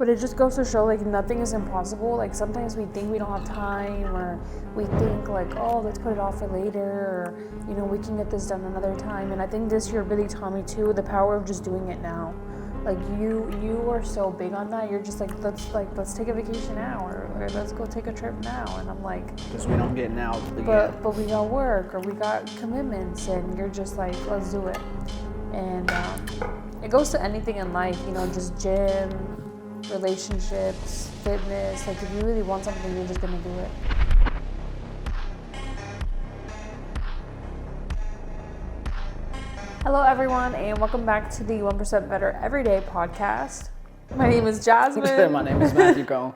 But it just goes to show, like, nothing is impossible. Like, sometimes we think we don't have time, or we think, like, oh, let's put it off for later, or, you know, we can get this done another time. And I think this year really taught me, too, the power of just doing it now. Like, you are so big on that. You're just let's take a vacation now, or let's go take a trip now. And I'm like, because we don't get now. But we got work, or we got commitments, and you're just like, let's do it. And it goes to anything in life, you know, just gym, relationships, fitness. Like, if you really want something, you're just gonna do it. Hello everyone, and welcome back to the 1% Better Everyday podcast. My name is Jasmine. My name is Matthew Cone.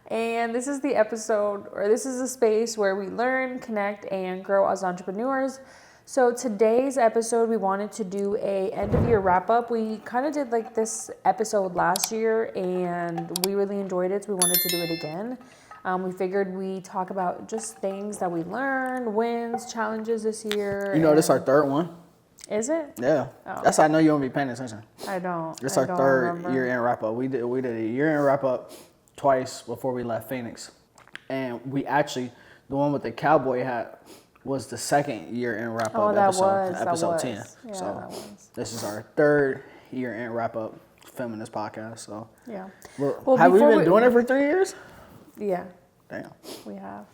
And this is the episode, or this is a space where we learn, connect, and grow as entrepreneurs. So today's episode, we wanted to do a end of year wrap up. We kind of did like this episode last year, and we really enjoyed it, so we wanted to do it again. We figured we talk about just things that we learned, wins, challenges this year. You know, this is our third one. Is it? Yeah. Oh. That's how I know you won't be paying attention. I don't. It's our third year-end wrap-up. We did a year-end wrap-up twice before we left Phoenix. And we actually, the one with the cowboy hat was the second year-end wrap-up episode 10. Yeah, so that was. This is our third year-end wrap-up filming this podcast. So Yeah. have we been doing it for 3 years? Yeah. Damn. We have.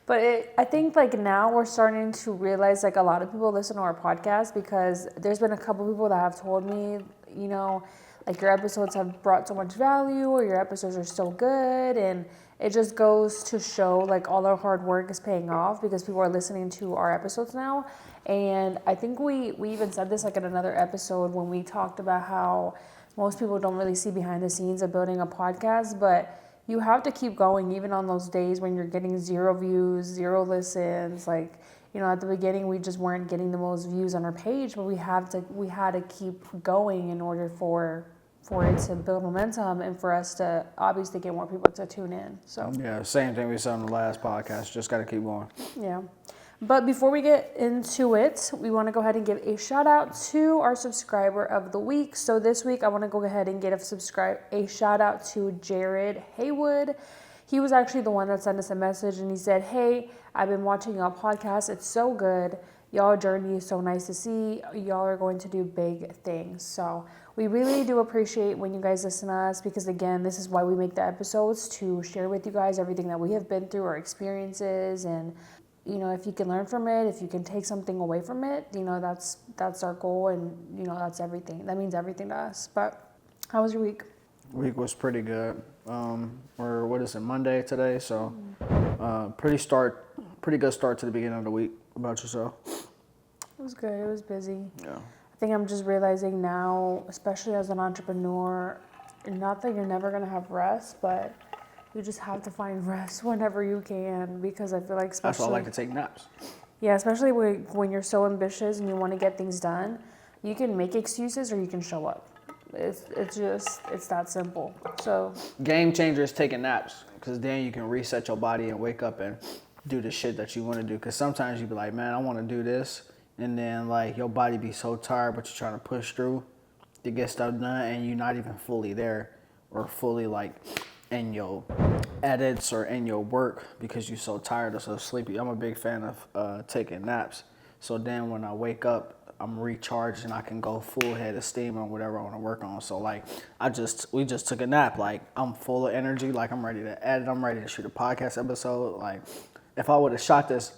But I think like now we're starting to realize like a lot of people listen to our podcast, because there's been a couple people that have told me, you know, like your episodes have brought so much value, or your episodes are so good. And it just goes to show like all our hard work is paying off, because people are listening to our episodes now. And I think we even said this like in another episode when we talked about how most people don't really see behind the scenes of building a podcast, but you have to keep going even on those days when you're getting 0 views, 0 listens. Like, you know, at the beginning we just weren't getting the most views on our page, but we had to keep going in order for it to build momentum, and for us to obviously get more people to tune in. So yeah, same thing we said on the last podcast. Just got to keep going. Yeah. But before we get into it, we want to go ahead and give a shout out to our subscriber of the week. So this week, I want to go ahead and get a shout out to Jared Haywood. He was actually the one that sent us a message, and he said, "Hey, I've been watching your podcast. It's so good. Y'all journey is so nice to see. Y'all are going to do big things." So we really do appreciate when you guys listen to us, because again, this is why we make the episodes, to share with you guys everything that we have been through, our experiences. And you know, if you can learn from it, if you can take something away from it, you know, that's our goal, and you know, that's everything. That means everything to us. But how was your week? Week was pretty good. What is it, Monday today? So pretty good start to the beginning of the week. What about yourself? It was good. It was busy. Yeah. I think I'm just realizing now, especially as an entrepreneur, not that you're never gonna have rest, but you just have to find rest whenever you can, because I feel like That's why I like to take naps. Yeah, especially when you're so ambitious and you want to get things done, you can make excuses or you can show up. It's that simple. So Game changer is taking naps, because then you can reset your body and wake up and do the shit that you want to do. Because sometimes you be like, man, I want to do this, and then like your body be so tired, but you're trying to push through to get stuff done, and you're not even fully there or fully like in your edits or in your work, because you're so tired or so sleepy. I'm a big fan of taking naps. So then when I wake up, I'm recharged and I can go full head of steam on whatever I want to work on. So like we just took a nap. Like I'm full of energy. Like I'm ready to edit. I'm ready to shoot a podcast episode. Like if I would have shot this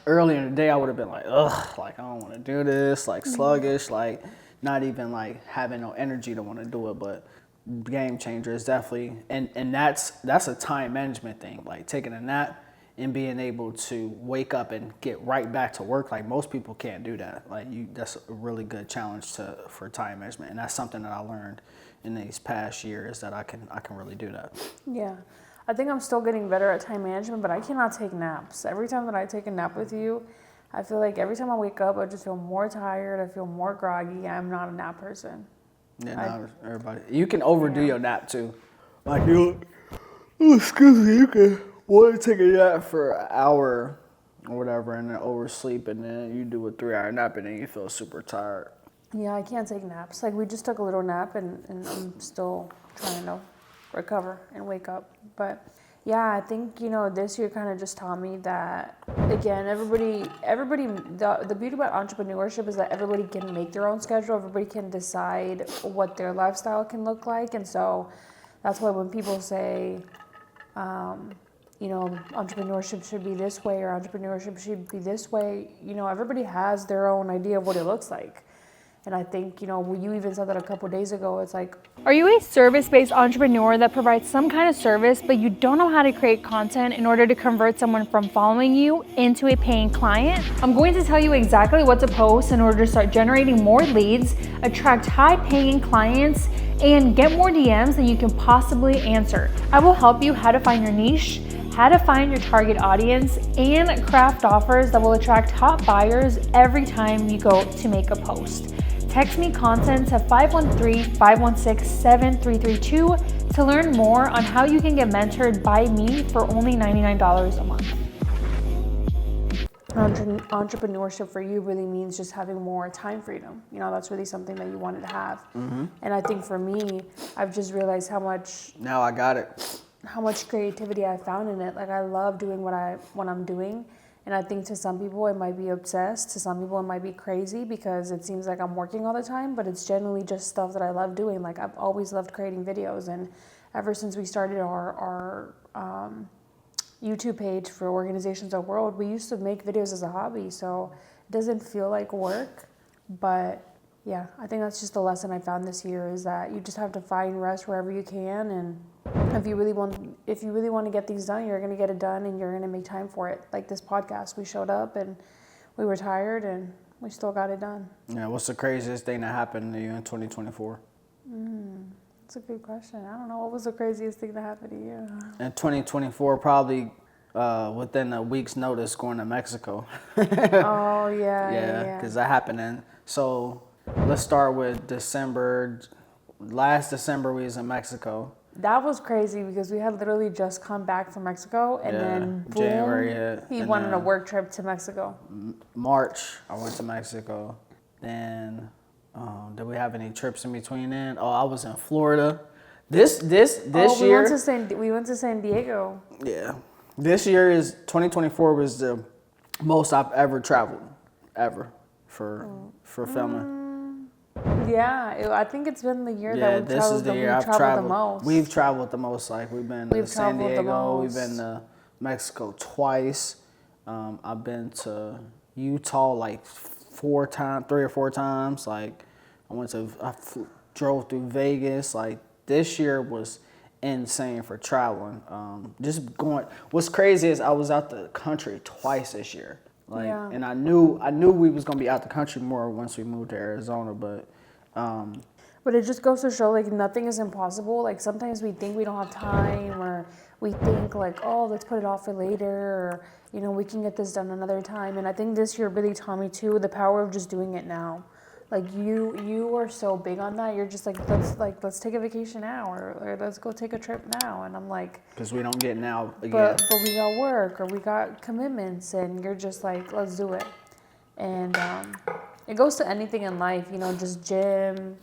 earlier in the day, I would have been like, ugh, like I don't want to do this. Like sluggish. Like not even like having no energy to want to do it. But game changer is definitely, and that's a time management thing, like taking a nap and being able to wake up and get right back to work. Like most people can't do that. Like that's a really good challenge for time management, and that's something that I learned in these past years, that I can really do that. yeah, I think I'm still getting better at time management, but I cannot take naps. Every time that I take a nap with you, I feel like every time I wake up, I just feel more tired. I feel more groggy. I'm not a nap person. Yeah, not everybody. You can overdo your nap too. Like you can want to take a nap for an hour or whatever, and then oversleep, and then you do a 3-hour nap, and then you feel super tired. Yeah, I can't take naps. Like we just took a little nap, and I'm still trying to recover and wake up. But yeah, I think, this year kind of just taught me that, again, everybody, the beauty about entrepreneurship is that everybody can make their own schedule. Everybody can decide what their lifestyle can look like. And so that's why when people say, entrepreneurship should be this way or entrepreneurship should be this way, everybody has their own idea of what it looks like. And I think, you even said that a couple of days ago. It's like, are you a service-based entrepreneur that provides some kind of service, but you don't know how to create content in order to convert someone from following you into a paying client? I'm going to tell you exactly what to post in order to start generating more leads, attract high-paying clients, and get more DMs than you can possibly answer. I will help you how to find your niche, how to find your target audience, and craft offers that will attract top buyers every time you go to make a post. Text me content to 513-516-7332 to learn more on how you can get mentored by me for only $99 a month. Entrepreneurship for you really means just having more time freedom. That's really something that you wanted to have. Mm-hmm. And I think for me, I've just realized how much... Now I got it. How much creativity I found in it. Like, I love doing what I'm doing. And I think to some people it might be obsessed, to some people it might be crazy because it seems like I'm working all the time, but it's generally just stuff that I love doing. Like, I've always loved creating videos, and ever since we started our YouTube page for Organizations of the World, we used to make videos as a hobby, so it doesn't feel like work. But yeah, I think that's just the lesson I found this year, is that you just have to find rest wherever you can, and if you really want to get things done, you're going to get it done, and you're going to make time for it. Like this podcast, we showed up and we were tired and we still got it done. Yeah, what's the craziest thing that happened to you in 2024? That's a good question. I don't know. What was the craziest thing that happened to you? In 2024, probably within a week's notice, going to Mexico. Oh, yeah. Yeah, because that happened. So let's start with December. Last December, we was in Mexico. That was crazy because we had literally just come back from Mexico, and then boom, January hit, he went on a work trip to Mexico. March, I went to Mexico. Then, did we have any trips in between then? Oh, I was in Florida. This year. We went to San Diego. Yeah. This year 2024 was the most I've ever traveled, for filming. Yeah, I think it's been the year that we've this is the year I've traveled the most. We've traveled the most. Like, we've been to San Diego, we've been to Mexico twice. I've been to Utah like 3 or 4 times. Like, I drove through Vegas. Like, this year was insane for traveling. Just going. What's crazy is I was out the country twice this year. Like, and I knew we was gonna be out the country more once we moved to Arizona, but it just goes to show, like, nothing is impossible. Like, sometimes we think we don't have time, or we think like, oh, let's put it off for later, or we can get this done another time. And I think this year really taught me too the power of just doing it now. Like, you are so big on that. You're just like, let's take a vacation now, or let's go take a trip now. And I'm like, because we don't get now again. But we got work, or we got commitments, and you're just like, let's do it. And it goes to anything in life, just gym,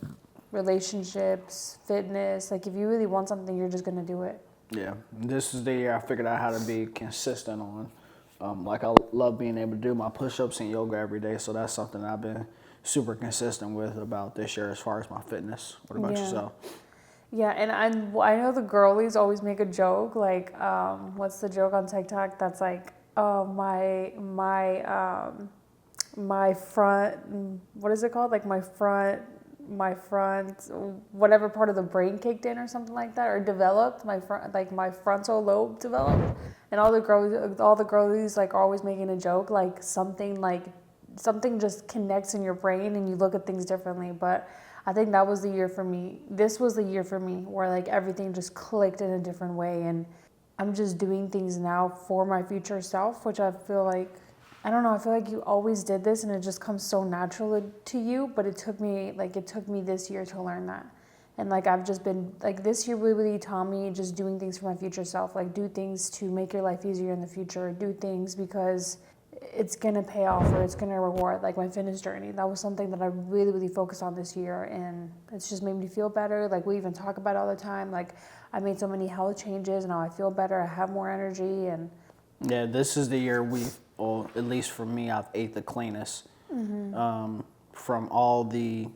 relationships, fitness. Like, if you really want something, you're just gonna do it. Yeah, this is the year I figured out how to be consistent on. Like, I love being able to do my push-ups and yoga every day, so that's something I've been super consistent with about this year as far as my fitness. What about yourself? Yeah, and I know the girlies always make a joke, like, what's the joke on TikTok that's like, oh, my front, what is it called? Like, my front, whatever part of the brain kicked in or something like that, or developed, my frontal lobe developed. And all the girlies like are always making a joke, like something just connects in your brain and you look at things differently. But I think that was the year for me. This was the year for me where, like, everything just clicked in a different way, and I'm just doing things now for my future self, which I feel like, I don't know, I feel like you always did this and it just comes so natural to you, but it took me this year to learn that. And like, I've just been, like, this year really taught me just doing things for my future self. Like, do things to make your life easier in the future. Do things because it's going to pay off, or it's going to reward. Like, my fitness journey, that was something that I really, really focused on this year. And it's just made me feel better. Like, we even talk about it all the time. Like, I made so many health changes, and now I feel better. I have more energy, and Yeah, this is the year or at least for me, I've ate the cleanest. From all the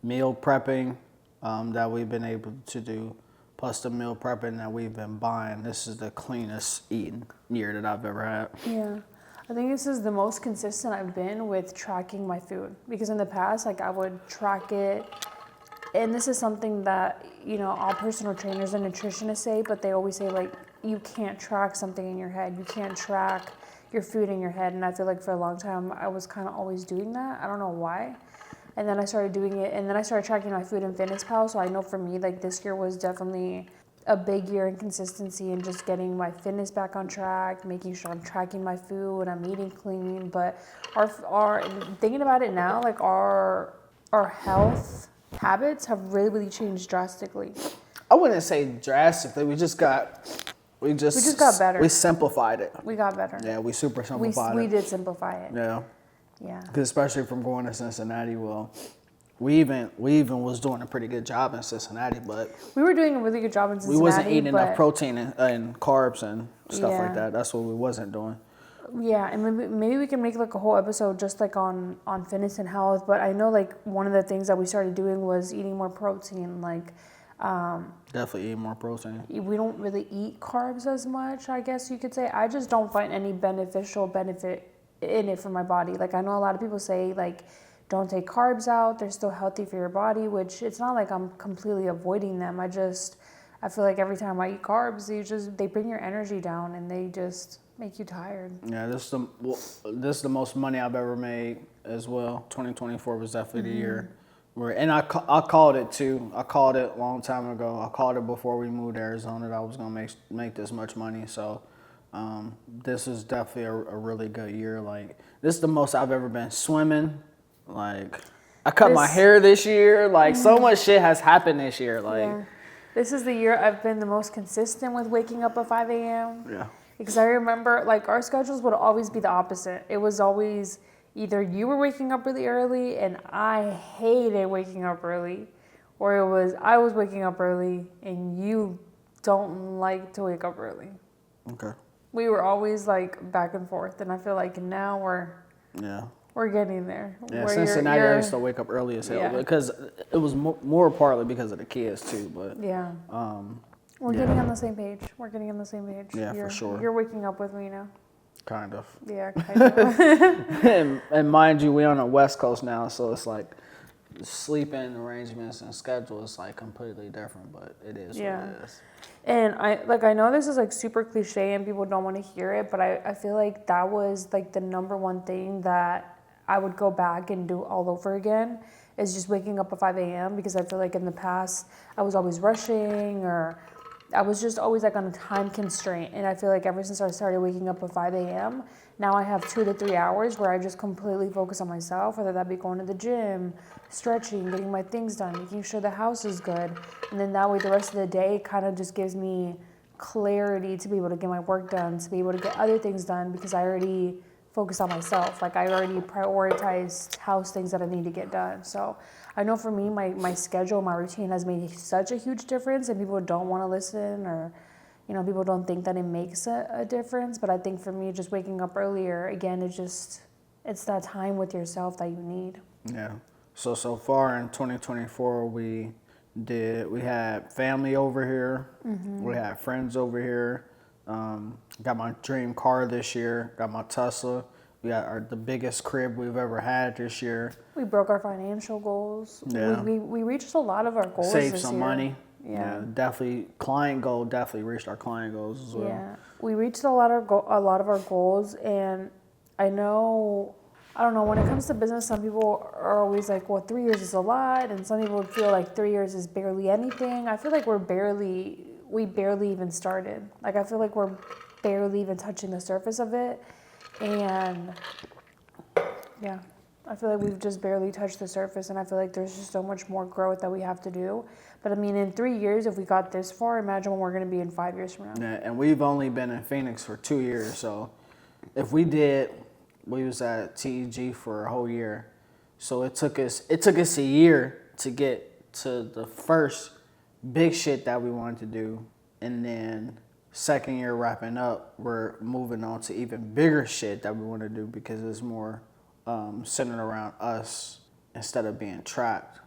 meal prepping that we've been able to do, plus the meal prepping that we've been buying, this is the cleanest eating year that I've ever had. yeah. I think this is the most consistent I've been with tracking my food, because in the past, like I would track it, and this is something that, you know, all personal trainers and nutritionists say, but they always say like you can't track something in your head. You can't track your food in your head, and I feel like for a long time I was kind of always doing that. I don't know why. And then I started doing it, and then I started tracking my food in FitnessPal. So I know for me, like this year was definitely a big year in consistency and just getting my fitness back on track, making sure I'm tracking my food, I'm eating clean. But our thinking about it now, like our health habits have really changed drastically. I wouldn't say drastically. We just got better. We simplified it. We got better. Yeah, we super simplified it. We did simplify it. Yeah. Yeah. Because especially from going to Cincinnati, well, we even was doing a pretty good job in Cincinnati, but We were doing a really good job in Cincinnati. we wasn't eating enough but- protein and carbs and stuff Yeah. like that. That's what we wasn't doing. Yeah, and maybe we can make like a whole episode just like on fitness and health. But I know like one of the things that we started doing was eating more protein. Like Definitely eat more protein. we don't really eat carbs as much, I guess you could say. I just don't find any benefit in it for my body. Like I know a lot of people say like don't take carbs out, they're still healthy for your body, which it's not like I'm completely avoiding them. I feel like every time I eat carbs, they bring your energy down and they just make you tired. Yeah, this is the most money I've ever made as well. 2024 was definitely the year and I called it too. I called it a long time ago. I called it before we moved to Arizona that I was gonna make this much money. So this is definitely a really good year. Like this is the most I've ever been swimming. Like I cut my hair this year. Like so much shit has happened this year. Like Yeah. This is the year I've been the most consistent with waking up at 5 a.m. yeah. Because I remember, like, our schedules would always be the opposite. It was always either you were waking up really early and I hated waking up early, or it was I was waking up early and you don't like to wake up early. Okay. We were always, like, back and forth, and I feel like now we're getting there. Yeah, where Cincinnati, I used to wake up early as hell Yeah. because it was more partly because of the kids too. But Yeah. We're getting on the same page. Yeah, for sure. You're waking up with me now. kind of. Yeah, kind of. And mind you, we on the West Coast now, so it's like sleeping arrangements and schedule is like completely different. But it is what it is. And I know this is like super cliche and people don't want to hear it, but I feel like that was like the number one thing that I would go back and do all over again, is just waking up at 5 a.m. because I feel like in the past I was always rushing, or I was just always like on a time constraint. And I feel like ever since I started waking up at 5 a.m., now I have 2 to 3 hours where I just completely focus on myself, whether that be going to the gym, stretching, getting my things done, making sure the house is good. And then that way the rest of the day kind of just gives me clarity to be able to get my work done, to be able to get other things done, because I already focused on myself. Like I already prioritized house things that I need to get done. So I know for me, my schedule, my routine has made such a huge difference, and people don't want to listen, or people don't think that it makes a difference. But I think for me, just waking up earlier, again, it's that time with yourself that you need. Yeah. So far in 2024, we had family over here. We had friends over here. Got my dream car this year. Got my Tesla. We got the biggest crib we've ever had this year. We broke our financial goals. Yeah. We reached a lot of our goals Saved this some year. money. Yeah. Definitely reached our client goals as well. Yeah, we reached a lot of our goals, and I don't know, when it comes to business, some people are always like, well, 3 years is a lot, and some people feel like 3 years is barely anything. I feel like we barely even started. Like I feel like we're barely even touching the surface of it, and yeah, I feel like we've just barely touched the surface, and I feel like there's just so much more growth that we have to do. But I mean, in 3 years, if we got this far, imagine what we're going to be in 5 years from now. Yeah, and we've only been in Phoenix for 2 years, so if we was at TEG for a whole year, so it took us a year to get to the first big shit that we wanted to do, And then second year wrapping up, we're moving on to even bigger shit that we want to do because it's more centered around us instead of being tracked.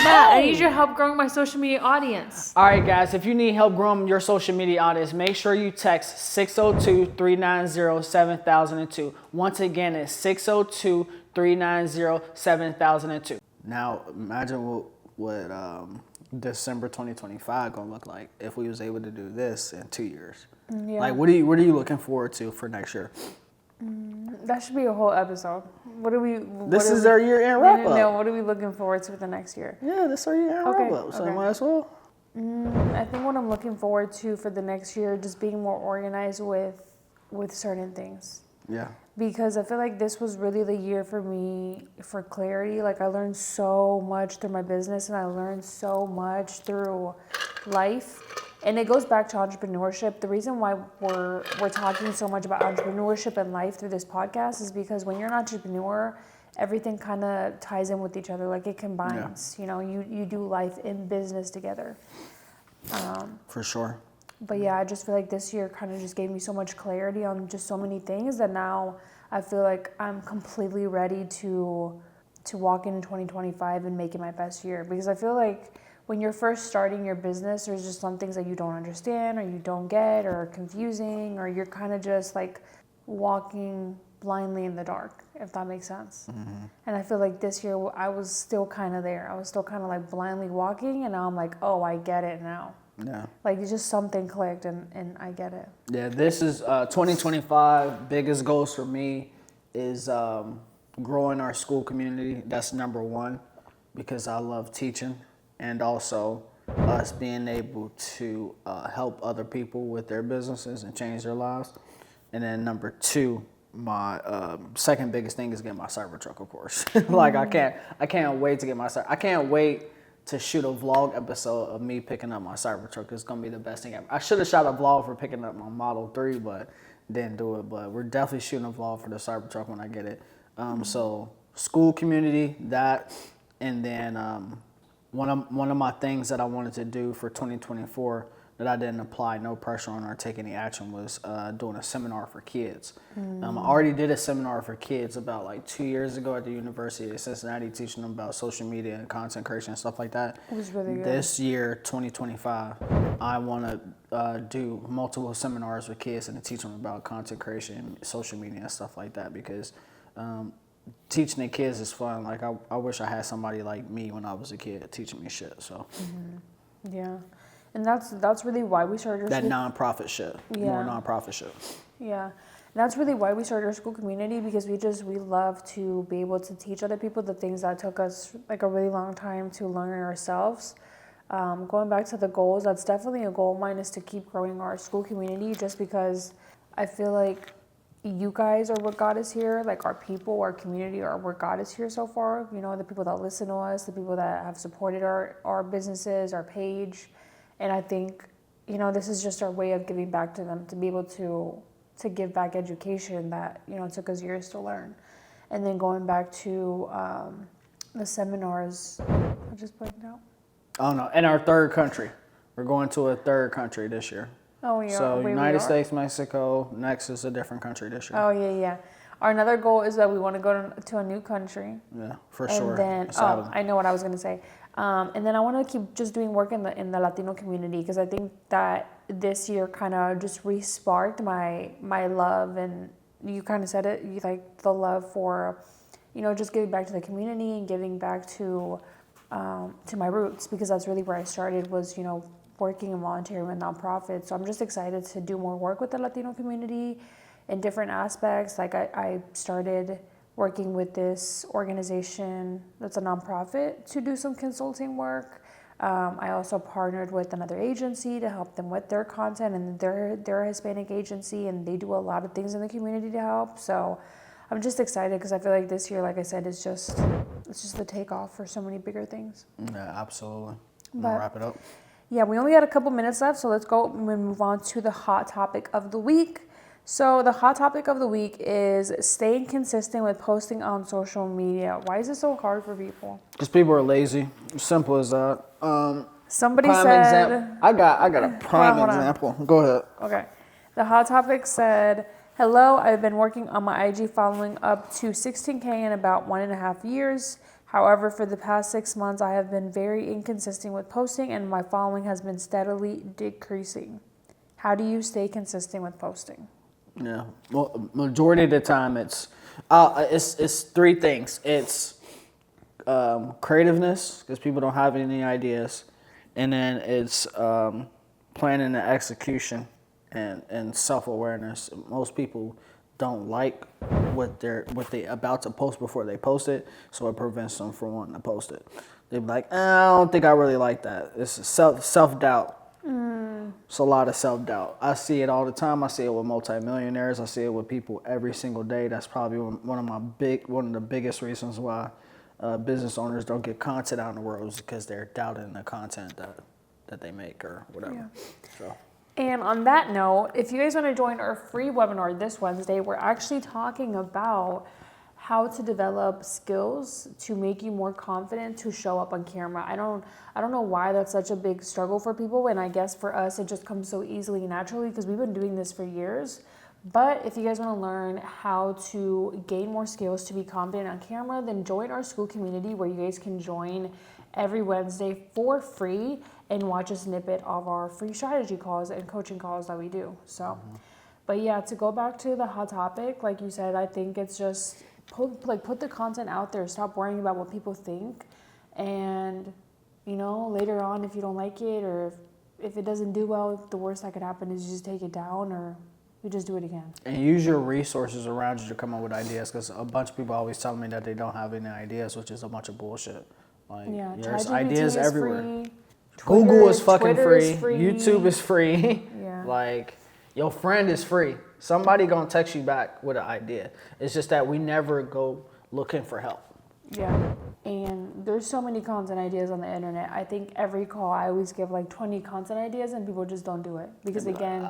Matt, I need your help growing my social media audience. All right, guys, if you need help growing your social media audience, make sure you text 602-390-7002. Once again, it's 602-390-7002. Now, imagine what December 2025 gonna look like if we was able to do this in 2 years. Yeah. Like, what are you looking forward to for next year? That should be a whole episode. This is our year-end wrap-up. No, what are we looking forward to for the next year? Yeah, this is our year-end wrap-up, so might as well. I think what I'm looking forward to for the next year, just being more organized with certain things. Yeah. Because I feel like this was really the year for me for clarity. Like I learned so much through my business and I learned so much through life. And it goes back to entrepreneurship. The reason why we're talking so much about entrepreneurship and life through this podcast is because when you're an entrepreneur, everything kind of ties in with each other. Like it combines. Yeah. You know, you do life in business together. For sure. But yeah, I just feel like this year kind of just gave me so much clarity on just so many things that now I feel like I'm completely ready to walk into 2025 and make it my best year. Because I feel like when you're first starting your business, there's just some things that you don't understand or you don't get or are confusing or you're kind of just like walking blindly in the dark, if that makes sense. Mm-hmm. And I feel like this year I was still kind of there. I was still kind of like blindly walking and now I'm like, oh, I get it now. Yeah. Like it's just something clicked and I get it. Yeah, this is 2025. Biggest goals for me is growing our school community. That's number one because I love teaching. And also us being able to help other people with their businesses and change their lives. And then number two, my second biggest thing is getting my Cybertruck, of course. Like I can't wait to get my I can't wait to shoot a vlog episode of me picking up my Cybertruck. It's gonna be the best thing ever. I should have shot a vlog for picking up my Model 3, but didn't do it. But we're definitely shooting a vlog for the Cybertruck when I get it. So school community, that, and then one of my things that I wanted to do for 2024 that I didn't apply no pressure on or take any action was doing a seminar for kids. I already did a seminar for kids about like 2 years ago at the University of Cincinnati, teaching them about social media and content creation and stuff like that. It was really good. This year, 2025, I want to do multiple seminars with kids and teach them about content creation, social media and stuff like that because teaching the kids is fun. Like I wish I had somebody like me when I was a kid teaching me shit. So yeah, and that's really why we started our that nonprofit shit. Yeah. More nonprofit shit. Yeah, and that's really why we started our school community because we love to be able to teach other people the things that took us like a really long time to learn ourselves. Going back to the goals, that's definitely a goal of mine is to keep growing our school community just because I feel like you guys are what got us here, like our people, our community are what got us here so far. You know, the people that listen to us, the people that have supported our businesses, our page. And I think, you know, this is just our way of giving back to them, to be able to give back education that, you know, took us years to learn. And then going back to the seminars, I just pointed out. Oh no, in our third country. We're going to a third country this year. Oh, yeah. So United States, Mexico, next is a different country this year. Oh, yeah. Our another goal is that we want to go to a new country. Yeah, for sure. And then, I know what I was going to say. And then I want to keep just doing work in the Latino community because I think that this year kind of just re-sparked my love, and you kind of said it, like the love for, you know, just giving back to the community and giving back to my roots because that's really where I started was, you know, working and volunteering with nonprofits. So I'm just excited to do more work with the Latino community in different aspects. Like I started working with this organization that's a nonprofit to do some consulting work. I also partnered with another agency to help them with their content, and they're a Hispanic agency and they do a lot of things in the community to help. So I'm just excited because I feel like this year, like I said, it's just the takeoff for so many bigger things. Yeah, absolutely. But wrap it up. Yeah, we only got a couple minutes left, so let's go and move on to the hot topic of the week. So the hot topic of the week is staying consistent with posting on social media. Why is it so hard for people? Because people are lazy. Simple as that. Somebody Prime said, example. I got a prime hold on. example. Go ahead. okay. The Hot Topic said, hello, I've been working on my IG following up to 16K in about 1.5 years. However, for the past 6 months, I have been very inconsistent with posting and my following has been steadily decreasing. How do you stay consistent with posting? Yeah. Well, majority of the time it's three things. It's creativeness, because people don't have any ideas, and then it's planning and execution and self-awareness. Most people don't like what they about to post before they post it, so it prevents them from wanting to post it. They're like, I don't think I really like that. It's self-doubt. It's a lot of self-doubt. I see it all the time. I see it with multimillionaires. I see it with people every single day. That's probably one of the biggest reasons why business owners don't get content out in the world, is because they're doubting the content that they make or whatever. Yeah. So. And on that note, if you guys want to join our free webinar this Wednesday, we're actually talking about how to develop skills to make you more confident to show up on camera. I don't know why that's such a big struggle for people, and I guess for us it just comes so easily and naturally because we've been doing this for years. But if you guys want to learn how to gain more skills to be confident on camera, then join our SKOOL community where you guys can join every Wednesday for free and watch a snippet of our free strategy calls and coaching calls that we do. So, but yeah, to go back to the Hot Topic, like you said, I think it's just put the content out there. Stop worrying about what people think, and later on, if you don't like it or if it doesn't do well, the worst that could happen is you just take it down or you just do it again. And use your resources around you to come up with ideas, because a bunch of people always tell me that they don't have any ideas, which is a bunch of bullshit. Like, Yeah, there's ChatGPT ideas is everywhere. free. Google is fucking Twitter free. is free. YouTube is free. Yeah. Like, your friend is free. Somebody gonna text you back with an idea. It's just that we never go looking for help. Yeah, and there's so many content ideas on the internet. I think every call I always give like 20 content ideas and people just don't do it. Because again,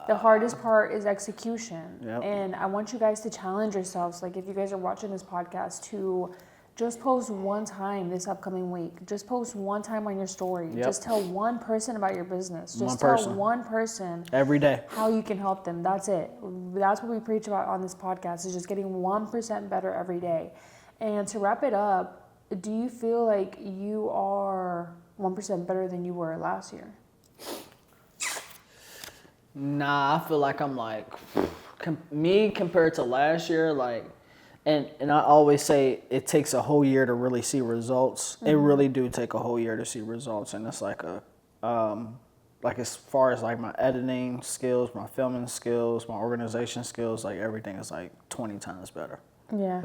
the hardest part is execution. Yep. And I want you guys to challenge yourselves. Like if you guys are watching this podcast, to just post one time this upcoming week. Just post one time on your story. Yep. Just tell one person about your business. Just One one person every day. how you can help them. That's it. That's what we preach about on this podcast, is just getting 1% better every day. And to wrap it up, do you feel like you are 1% better than you were last year? Nah, I feel like I'm like, me compared to last year, like, and I always say it takes a whole year to really see results. It really do take a whole year to see results. And it's like like as far as like my editing skills, my filming skills, my organization skills, like everything is like 20 times better. Yeah,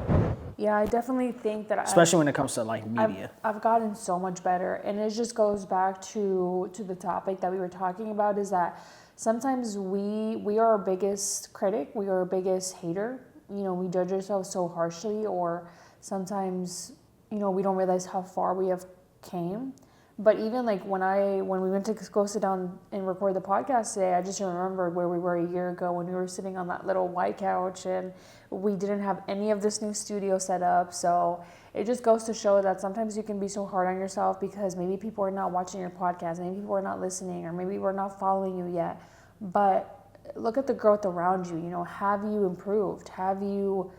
I definitely think that Especially when it comes to like media. I've gotten so much better, and it just goes back to the topic that we were talking about, is that sometimes we are our biggest critic, we are our biggest hater. We judge ourselves so harshly, or sometimes we don't realize how far we have came. But even like when we went to go sit down and record the podcast today, I just remembered where we were a year ago when we were sitting on that little white couch and we didn't have any of this new studio set up. So it just goes to show that sometimes you can be so hard on yourself because maybe people are not watching your podcast, maybe people are not listening, or maybe we're not following you yet. But look at the growth around you. Have you improved? Have you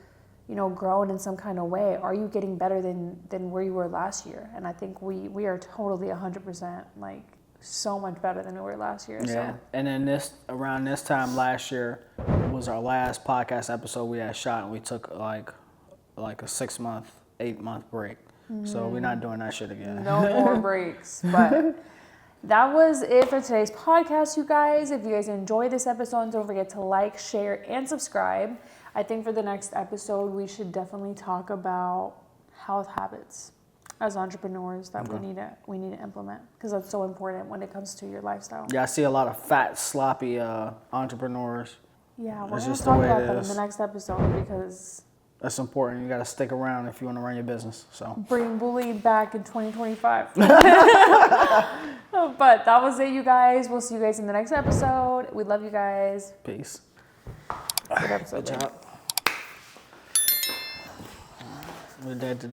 grown in some kind of way? Are you getting better than where you were last year? And I think we are totally 100%, like so much better than we were last year. Yeah. So. And then around this time last year was our last podcast episode we had shot, and we took like a 6-month, 8-month break. So we're not doing that shit again. No more breaks. But that was it for today's podcast, you guys. If you guys enjoyed this episode, don't forget to like, share, and subscribe. I think for the next episode, we should definitely talk about health habits as entrepreneurs that we need to implement, because that's so important when it comes to your lifestyle. Yeah, I see a lot of fat, sloppy entrepreneurs. Yeah, we're That's going just to the talk way about it that in is. the next episode, because That's important. You got to stick around if you want to run your business. So bring bullying back in 2025. But that was it, you guys. We'll see you guys in the next episode. We love you guys. peace. Good episode. Good job. We're dead to